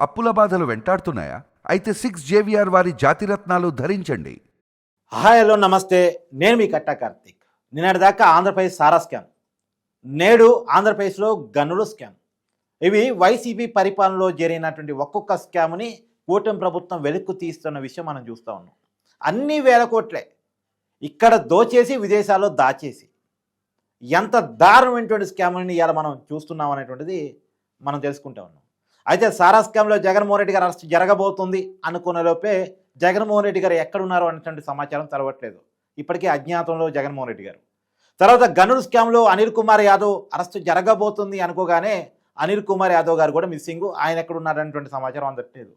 అప్పుల బాధలు వెంటాడుతున్నాయా? అయితే 6 JVR వారి జాతిరత్నాలు ధరించండి. హాయ్ హలో నమస్తే, నేను మీ కట్టా కార్తీక్. నిన్నటిదాకా ఆంధ్రప్రదేశ్ సారా స్కామ్, నేడు ఆంధ్రప్రదేశ్లో గనుల స్కామ్. ఇవి వైసీపీ పరిపాలనలో జరిగినటువంటి ఒక్కొక్క స్కామ్ని కూటమి ప్రభుత్వం వెలుక్కు తీస్తున్న విషయం మనం చూస్తూ ఉన్నాం. అన్ని వేల కోట్లే ఇక్కడ దోచేసి విదేశాల్లో దాచేసి ఎంత దారుణమైనటువంటి స్కామ్ని ఇవాళ మనం చూస్తున్నాం అనేటువంటిది మనం తెలుసుకుంటా ఉన్నాం. అయితే సారా స్కామ్లో జగన్మోహన్ రెడ్డి గారు అరెస్ట్ జరగబోతుంది అనుకున్న లోపే జగన్మోహన్ రెడ్డి గారు ఎక్కడున్నారో అనేటువంటి సమాచారం తెలవట్లేదు. ఇప్పటికే అజ్ఞాతంలో జగన్మోహన్ రెడ్డి గారు. తర్వాత గనుల స్కామ్లో అనిల్ కుమార్ యాదవ్ అరెస్ట్ జరగబోతుంది అనుకోగానే అనిల్ కుమార్ యాదవ్ గారు కూడా మిస్సింగ్, ఆయన ఎక్కడున్నారనేటువంటి సమాచారం అందట్లేదు.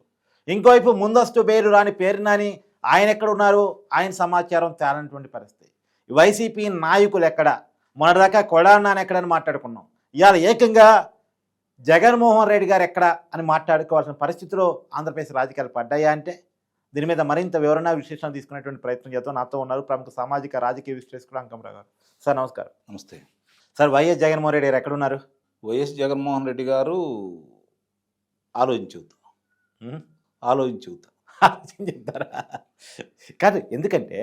ఇంకోవైపు ముందస్తు బెయిలు రాని పేరు నాని ఆయన ఎక్కడున్నారు, ఆయన సమాచారం తేలనటువంటి పరిస్థితి. వైసీపీ నాయకులు ఎక్కడ, మొన్నటిదాకా కొడాలని ఎక్కడని మాట్లాడుకున్నాం. ఇవాళ ఏకంగా జగన్మోహన్ రెడ్డి గారు ఎక్కడ అని మాట్లాడుకోవాల్సిన పరిస్థితిలో ఆంధ్రప్రదేశ్ రాజకీయాలు పడ్డాయా అంటే దీని మీద మరింత వివరణ విశ్లేషణ తీసుకునేటువంటి ప్రయత్నం చేద్దాం. నాతో ఉన్నారు ప్రముఖ సామాజిక రాజకీయ విశ్లేషకుడు అంకమరావు గారు. సార్ నమస్కారం. నమస్తే సార్. వైఎస్ జగన్మోహన్ రెడ్డి గారు ఎక్కడున్నారు? వైఎస్ జగన్మోహన్ రెడ్డి గారు చెప్తారా? కాదు, ఎందుకంటే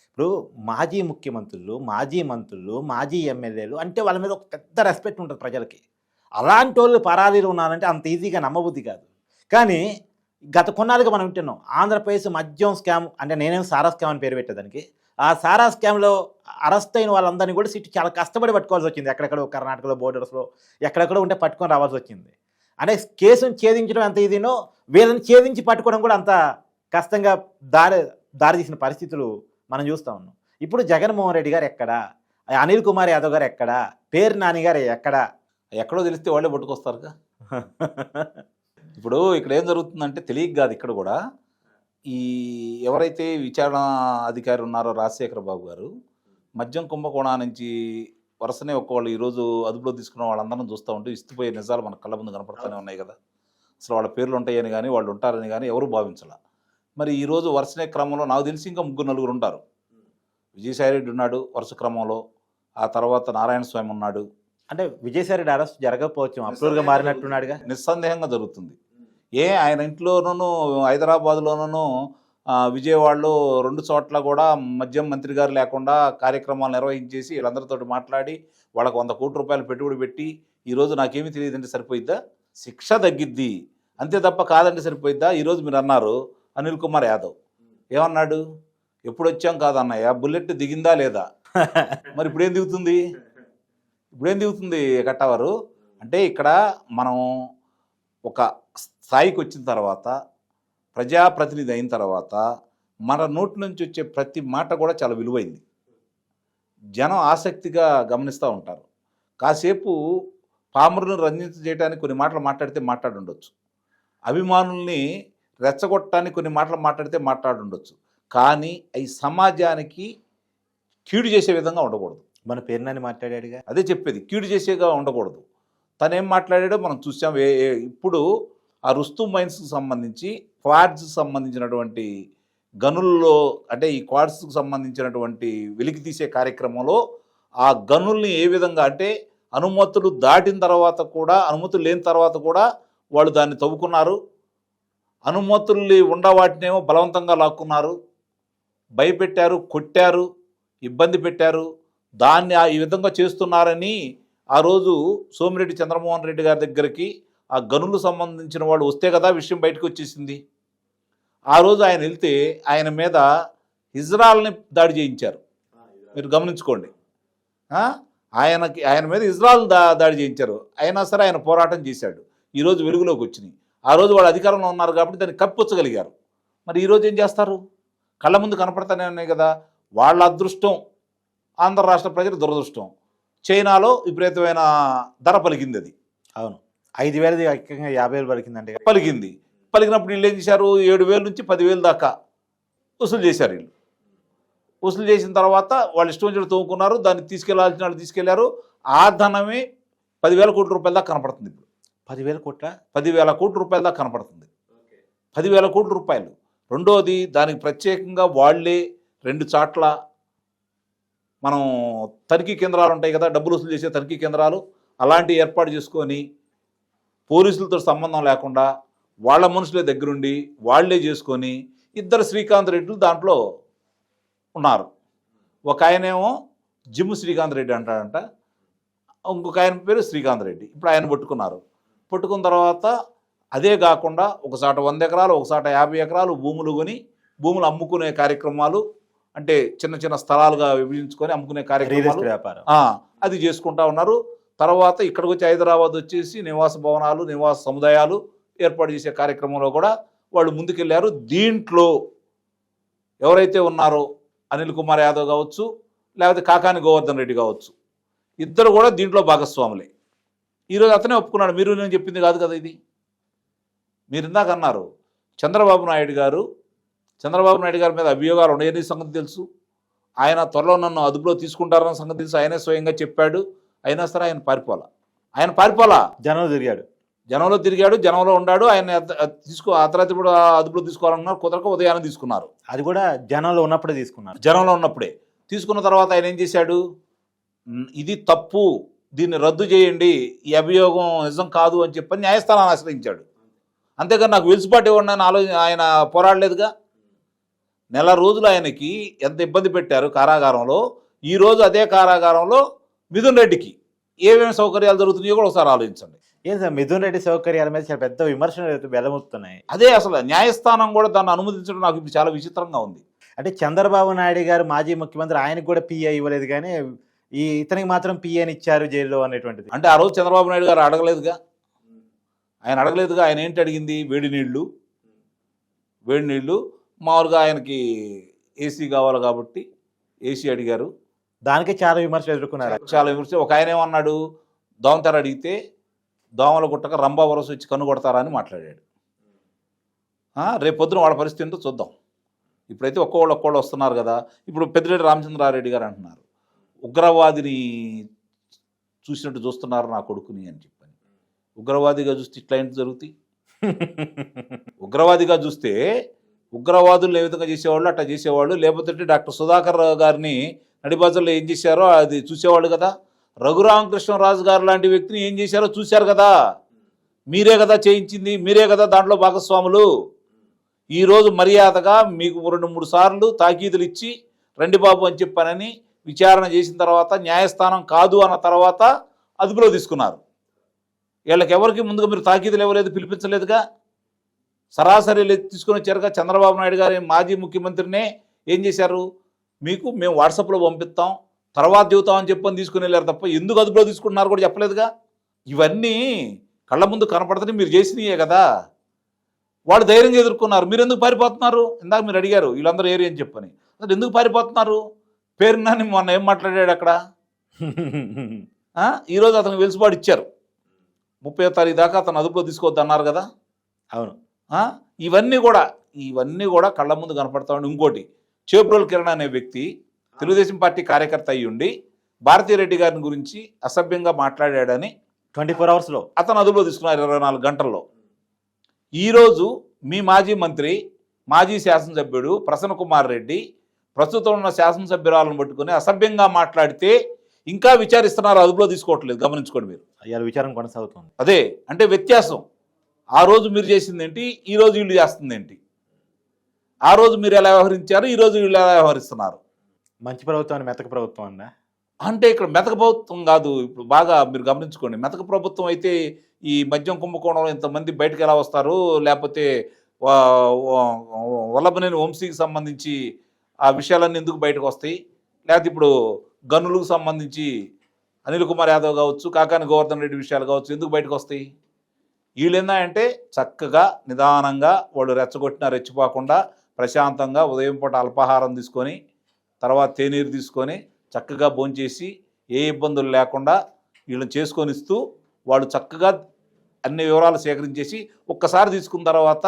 ఇప్పుడు మాజీ ముఖ్యమంత్రులు, మాజీ మంత్రులు, మాజీ ఎమ్మెల్యేలు అంటే వాళ్ళ మీద ఒక పెద్ద రెస్పెక్ట్ ఉంటుంది ప్రజలకి. అలాంటి వాళ్ళు పరారీలు ఉన్నారంటే అంత ఈజీగా నమ్మబుద్ధి కాదు. కానీ గత కొన్నాళ్ళుగా మనం వింటున్నాం ఆంధ్రప్రదేశ్ మద్యం స్కామ్, అంటే నేనేం సారా స్కామ్ అని పేరు పెట్టేదానికి. ఆ సారా స్కామ్లో అరెస్ట్ అయిన వాళ్ళందరినీ కూడా సిటీ చాలా కష్టపడి పట్టుకోవాల్సి వచ్చింది. ఎక్కడెక్కడో కర్ణాటకలో బోర్డర్స్లో ఎక్కడెక్కడో ఉంటే పట్టుకొని రావాల్సి వచ్చింది. అంటే కేసును ఛేదించడం ఎంత ఈజీనో వీళ్ళని ఛేదించి పట్టుకోవడం కూడా అంత కష్టంగా దారి తీసిన పరిస్థితులు మనం చూస్తూ ఉన్నాం. ఇప్పుడు జగన్మోహన్ రెడ్డి గారు ఎక్కడా, అనిల్ కుమార్ యాదవ్ గారు ఎక్కడా, పేరు నాని గారు ఎక్కడా? ఎక్కడో తెలిస్తే వాళ్ళే పట్టుకొస్తారుగా. ఇప్పుడు ఇక్కడ ఏం జరుగుతుందంటే తెలియక కాదు, ఇక్కడ కూడా ఈ ఎవరైతే విచారణ అధికారి ఉన్నారో రాజశేఖర బాబు గారు మద్యం కుంభకోణం నుంచి వరుసనే ఒక్కవాళ్ళు ఈరోజు అదుపులో తీసుకున్న వాళ్ళందరం చూస్తూ ఉంటే ఇస్తుపోయే నిజాలు మన కళ్ళ ముందు కనపడుతూనే ఉన్నాయి కదా. అసలు వాళ్ళ పేర్లు ఉంటాయని కానీ వాళ్ళు ఉంటారని కానీ ఎవరు భావించాల. మరి ఈరోజు వరుసనే క్రమంలో నాకు తెలిసి ఇంకా 3-4 ఉంటారు. విజయసాయిరెడ్డి ఉన్నాడు వరుస క్రమంలో, ఆ తర్వాత నారాయణ స్వామి ఉన్నాడు. అంటే విజయసాయిరెడ్డి అరెస్ట్ జరగకపోవచ్చు, అప్రూవ్గా మారినట్టున్నాడుగా. నిస్సందేహంగా జరుగుతుంది. ఆయన ఇంట్లోనూ హైదరాబాద్లోనూ విజయవాడలో 2 చోట్ల కూడా మద్యం మంత్రి గారు లేకుండా కార్యక్రమాలు నిర్వహించేసి వీళ్ళందరితో మాట్లాడి వాళ్ళకు 100 కోట్ల రూపాయలు పెట్టుబడి పెట్టి ఈరోజు నాకేమీ తెలియదంటే సరిపోయిద్దా? శిక్ష తగ్గిద్ది అంతే తప్ప కాదంటే సరిపోయిద్దా? ఈరోజు మీరు అన్నారు అనిల్ కుమార్ యాదవ్ ఏమన్నాడు? ఎప్పుడు వచ్చాం కాదన్నయ్య, బుల్లెట్ దిగిందా లేదా? మరి ఇప్పుడేం దిగుతుంది కట్టవారు? అంటే ఇక్కడ మనం ఒక స్థాయికి వచ్చిన తర్వాత, ప్రజాప్రతినిధి అయిన తర్వాత మన నోటి నుంచి వచ్చే ప్రతి మాట కూడా చాలా విలువైంది. జనం ఆసక్తిగా గమనిస్తూ ఉంటారు. కాసేపు పామరులను రంజించజేయడానికి కొన్ని మాటలు మాట్లాడితే మాట్లాడుండొచ్చు, అభిమానుల్ని రెచ్చగొట్టడానికి కొన్ని మాటలు మాట్లాడితే మాట్లాడుండొచ్చు, కానీ అవి సమాజానికి కీడు చేసే విధంగా ఉండకూడదు. మన పేరునని మాట్లాడాడుగా, అదే చెప్పేది, కీడు చేసేగా ఉండకూడదు. తనేం మాట్లాడాడో మనం చూసాం. ఇప్పుడు ఆ రుస్తుం మైన్స్కి సంబంధించి క్వాడ్స్కి సంబంధించినటువంటి గనుల్లో, అంటే ఈ క్వాడ్స్కి సంబంధించినటువంటి వెలికి తీసే కార్యక్రమంలో ఆ గనుల్ని ఏ విధంగా, అంటే అనుమతులు దాటిన తర్వాత కూడా, అనుమతులు లేని తర్వాత కూడా వాళ్ళు దాన్ని తవ్వుకున్నారు. అనుమతుల్ని ఉండవాటినేమో బలవంతంగా లాక్కున్నారు, భయపెట్టారు, కొట్టారు, ఇబ్బంది పెట్టారు. దాన్ని ఈ విధంగా చేస్తున్నారని ఆ రోజు సోమిరెడ్డి చంద్రమోహన్ రెడ్డి గారి దగ్గరికి ఆ గనులకు సంబంధించిన వాళ్ళు వస్తే కదా విషయం బయటకు వచ్చేసింది. ఆ రోజు ఆయన వెళ్తే ఆయన మీద ఇజ్రాయల్ని దాడి చేయించారు. మీరు గమనించుకోండి, ఆయన మీద ఇజ్రాయల్ దాడి చేయించారు. అయినా సరే ఆయన పోరాటం చేశాడు. ఈరోజు వెలుగులోకి వచ్చినాయి. ఆ రోజు వాళ్ళు అధికారంలో ఉన్నారు కాబట్టి దాన్ని కప్పిపుచ్చగలిగారు. మరి ఈరోజు ఏం చేస్తారు? కళ్ళ ముందు కనపడతానే ఉన్నాయి కదా. వాళ్ళ అదృష్టం, ఆంధ్ర రాష్ట్ర ప్రజల దురదృష్టం. చైనాలో విపరీతమైన ధర పలికింది. అది అవును, 5,000 ఏకంగా 50,000 పలికిందంటే పలికినప్పుడు వీళ్ళు ఏం చేశారు? 7,000 నుంచి 10,000 దాకా వసూలు చేశారు. వీళ్ళు వసూలు చేసిన తర్వాత వాళ్ళు ఇష్టం వచ్చినట్టు తోముకున్నారు. దాన్ని తీసుకెళ్లాల్సిన వాళ్ళు తీసుకెళ్లారు. ఆ ధనమే 10,000 కోట్ల రూపాయల దాకా కనపడుతుంది. ఇప్పుడు 10,000 కోట్ల రూపాయల దాకా కనపడుతుంది. 10,000 కోట్ల రూపాయలు. రెండోది, దానికి ప్రత్యేకంగా వాళ్లే 2 చోట్ల మనం తనిఖీ కేంద్రాలు ఉంటాయి కదా, డబ్బులు వసూలు చేసే తనిఖీ కేంద్రాలు, అలాంటివి ఏర్పాటు చేసుకొని పోలీసులతో సంబంధం లేకుండా వాళ్ళ మనుషులే దగ్గరుండి వాళ్లే చేసుకొని ఇద్దరు శ్రీకాంత్ రెడ్డిలు దాంట్లో ఉన్నారు. ఒక ఆయనేమో జిమ్ శ్రీకాంత్ రెడ్డి అంటాడంట, ఇంకొక ఆయన పేరు శ్రీకాంత్ రెడ్డి. ఇప్పుడు ఆయన పట్టుకున్న తర్వాత అదే కాకుండా ఒకసాట 100 ఎకరాలు ఒకసాట 50 ఎకరాలు భూములు కొని భూములు అమ్ముకునే కార్యక్రమాలు, అంటే చిన్న చిన్న స్థలాలుగా విభజించుకొని అమ్ముకునే కార్యక్రమాలు వ్యాపారం అది చేసుకుంటా ఉన్నారు. తర్వాత ఇక్కడికి వచ్చి హైదరాబాద్ వచ్చేసి నివాస భవనాలు నివాస సముదాయాలు ఏర్పాటు చేసే కార్యక్రమంలో కూడా వాళ్ళు ముందుకెళ్ళారు. దీంట్లో ఎవరైతే ఉన్నారో అనిల్ కుమార్ యాదవ్ కావచ్చు, లేకపోతే కాకాని గోవర్ధన్ రెడ్డి కావచ్చు, ఇద్దరు కూడా దీంట్లో భాగస్వాములే. ఈరోజు అతనే ఒప్పుకున్నాడు. మీరు నేను చెప్పింది కాదు కదా ఇది. మీరు ఇందాక అన్నారు చంద్రబాబు నాయుడు గారి మీద అభియోగాలు ఉన్నాయని సంగతి తెలుసు, ఆయన త్వరలో నన్ను అదుపులో తీసుకుంటారన్న సంగతి తెలుసు, ఆయనే స్వయంగా చెప్పాడు. అయినా సరే ఆయన పారిపోలా జనంలో తిరిగాడు, జనంలో ఉన్నాడు. ఆయన ఆ తర్వాత ఇప్పుడు అదుపులో తీసుకోవాలన్నారు, కుదరక ఉదయాన్నే తీసుకున్నారు. అది కూడా జనంలో ఉన్నప్పుడే తీసుకున్న తర్వాత ఆయన ఏం చేశాడు, ఇది తప్పు, దీన్ని రద్దు చేయండి, ఈ అభియోగం నిజం కాదు అని చెప్పని న్యాయస్థానాన్ని ఆశ్రయించాడు. అంతేగాని నాకు వెలుసుబాటు ఇవ్వండి అని ఆయన పోరాడలేదుగా. నెల రోజులు ఆయనకి ఎంత ఇబ్బంది పెట్టారు కారాగారంలో. ఈరోజు అదే కారాగారంలో మిథున్ రెడ్డికి ఏమేమి సౌకర్యాలు జరుగుతున్నాయో కూడా ఒకసారి ఆలోచించండి. ఏం సార్ మిథున్ రెడ్డి సౌకర్యాల మీద చాలా పెద్ద విమర్శలు వెలముతున్నాయి. అదే అసలు న్యాయస్థానం కూడా దాన్ని అనుమతించడం నాకు ఇప్పుడు చాలా విచిత్రంగా ఉంది. అంటే చంద్రబాబు నాయుడు గారు మాజీ ముఖ్యమంత్రి, ఆయనకు కూడా పిఏ ఇవ్వలేదు, కానీ ఇతనికి మాత్రం పిఏని ఇచ్చారు జైల్లో అనేటువంటిది. అంటే ఆ రోజు చంద్రబాబు నాయుడు గారు అడగలేదుగా. ఆయన ఏంటి అడిగింది, వేడి నీళ్లు మామూలుగా ఆయనకి ఏసీ కావాలి కాబట్టి ఏసీ అడిగారు. దానికి చాలా విమర్శలు ఎదుర్కొన్నారు. ఒక ఆయన ఏమన్నాడు, దోమతెర అడిగితే దోమల గుట్టక రంభా వరస వచ్చి కన్ను కొడతారా అని మాట్లాడాడు. రేపు పొద్దున వాళ్ళ పరిస్థితి ఏంటో చూద్దాం. ఇప్పుడైతే ఒక్కోళ్ళు వస్తున్నారు కదా. ఇప్పుడు పెద్దిరెడ్డి రామచంద్రారెడ్డి గారు అంటున్నారు, ఉగ్రవాదిని చూసినట్టు చూస్తున్నారు నా కొడుకుని అని చెప్పని. ఉగ్రవాదిగా చూస్తే ఇట్లా ఏంటి జరుగుతాయి? ఉగ్రవాదిగా చూస్తే ఉగ్రవాదులు ఏ విధంగా చేసేవాళ్ళు అట్లా చేసేవాళ్ళు. లేకపోతే డాక్టర్ సుధాకర్ గారిని నడిబాజల్లో ఏం చేశారో అది చూసేవాళ్ళు కదా. రఘురామకృష్ణరాజు గారు లాంటి వ్యక్తిని ఏం చేశారో చూశారు కదా. మీరే కదా చేయించింది, మీరే కదా దాంట్లో భాగస్వాములు. ఈరోజు మర్యాదగా మీకు 2-3 సార్లు తాకీదులు ఇచ్చి రండి బాబు అని చెప్పానని విచారణ చేసిన తర్వాత న్యాయస్థానం కాదు అన్న తర్వాత అదుపులో తీసుకున్నారు. వీళ్ళకి ఎవరికి ముందుగా మీరు తాకీదులు ఇవ్వలేదు, పిలిపించలేదుగా. సరాసరి తీసుకొని వచ్చారుగా. చంద్రబాబు నాయుడు గారి మాజీ ముఖ్యమంత్రినే ఏం చేశారు, మేము వాట్సాప్లో పంపిస్తాం తర్వాత చెబుతామని చెప్పని తీసుకుని వెళ్ళారు తప్ప ఎందుకు అదుపులో తీసుకుంటున్నారు కూడా చెప్పలేదుగా. ఇవన్నీ కళ్ళ ముందు కనపడుతుంది, మీరు చేసినయే కదా. వాళ్ళు ధైర్యంగా ఎదుర్కొన్నారు, మీరు ఎందుకు పారిపోతున్నారు? ఇందాక మీరు అడిగారు వీళ్ళందరూ ఏరి అని చెప్పని. అసలు ఎందుకు పారిపోతున్నారు? పేరున్నాని మొన్న ఏం మాట్లాడాడు అక్కడ. ఈరోజు అతనికి వెలుసుబాటు ఇచ్చారు, 30వ తారీఖు దాకా అతను అదుపులో తీసుకోవద్దు అన్నారు కదా. అవును. ఇవన్నీ కూడా కళ్ళ ముందు కనపడతా ఉండి. ఇంకోటి, చేబ్రోల్ కిరణ్ అనే వ్యక్తి తెలుగుదేశం పార్టీ కార్యకర్త అయ్యి ఉండి భారతీరెడ్డి గారిని గురించి అసభ్యంగా మాట్లాడాడని 24 అవర్స్లో అతను అదుపులో తీసుకున్నారు, 24 గంటల్లో. ఈరోజు మీ మాజీ మంత్రి, మాజీ శాసనసభ్యుడు ప్రసన్న కుమార్ రెడ్డి ప్రస్తుతం ఉన్న శాసనసభ్యురాలను పట్టుకుని అసభ్యంగా మాట్లాడితే ఇంకా విచారిస్తున్నారు, అదుపులో తీసుకోవట్లేదు. గమనించుకోండి మీరు. అయ్యాల విచారణ కొనసాగుతుంది. అదే అంటే వ్యత్యాసం. ఆ రోజు మీరు చేసింది ఏంటి, ఈ రోజు వీళ్ళు చేస్తుంది ఏంటి? ఆ రోజు మీరు ఎలా వ్యవహరించారు, ఈ రోజు వీళ్ళు ఎలా వ్యవహరిస్తున్నారు? మంచి ప్రభుత్వం మెతక ప్రభుత్వం అన్నా అంటే ఇక్కడ మెతక ప్రభుత్వం కాదు. ఇప్పుడు బాగా మీరు గమనించుకోండి. మెతక ప్రభుత్వం అయితే ఈ మద్యం కుంభకోణంలో ఇంతమంది బయటకు ఎలా వస్తారు, లేకపోతే వల్లభనేని వంశీకి సంబంధించి ఆ విషయాలన్నీ ఎందుకు బయటకు వస్తాయి, లేకపోతే ఇప్పుడు గనులకు సంబంధించి అనిల్ కుమార్ యాదవ్ కావచ్చు, కాకాని గోవర్ధన్ రెడ్డి విషయాలు కావచ్చు, ఎందుకు బయటకు వస్తాయి? వీళ్ళు ఏంటంటే చక్కగా నిదానంగా వాళ్ళు రెచ్చగొట్టినా రెచ్చిపోకుండా ప్రశాంతంగా ఉదయం పూట అల్పాహారం తీసుకొని తర్వాత తేనీరు తీసుకొని చక్కగా భోంచేసి ఏ ఇబ్బందులు లేకుండా వీళ్ళని చేసుకొని ఇస్తూ వాళ్ళు చక్కగా అన్ని వివరాలు సేకరించేసి ఒక్కసారి తీసుకున్న తర్వాత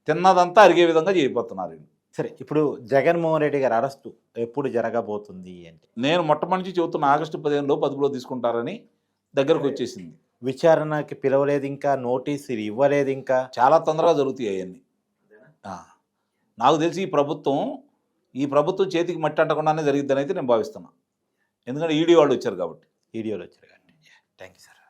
తిన్నదంతా అరిగే విధంగా చేయబోతున్నారు. సరే, ఇప్పుడు జగన్మోహన్ రెడ్డి గారి అరెస్టు ఎప్పుడు జరగబోతుంది అంటే? నేను మొట్టమొదటి చెబుతున్న ఆగస్టు 15 అదుపులో తీసుకుంటారని దగ్గరకు వచ్చేసింది. విచారణకి పిలవలేదు, ఇంకా నోటీసులు ఇవ్వలేదు, ఇంకా చాలా తొందరగా జరుగుతాయి అవన్నీ. నాకు తెలిసి ఈ ప్రభుత్వం చేతికి మట్టి అంటకుండానే జరిగిద్దని అయితే నేను భావిస్తున్నాను. ఎందుకంటే ఈడీ వాళ్ళు వచ్చారు కాబట్టి. ఈడీఓలు వచ్చారు కాబట్టి. Thank you sir.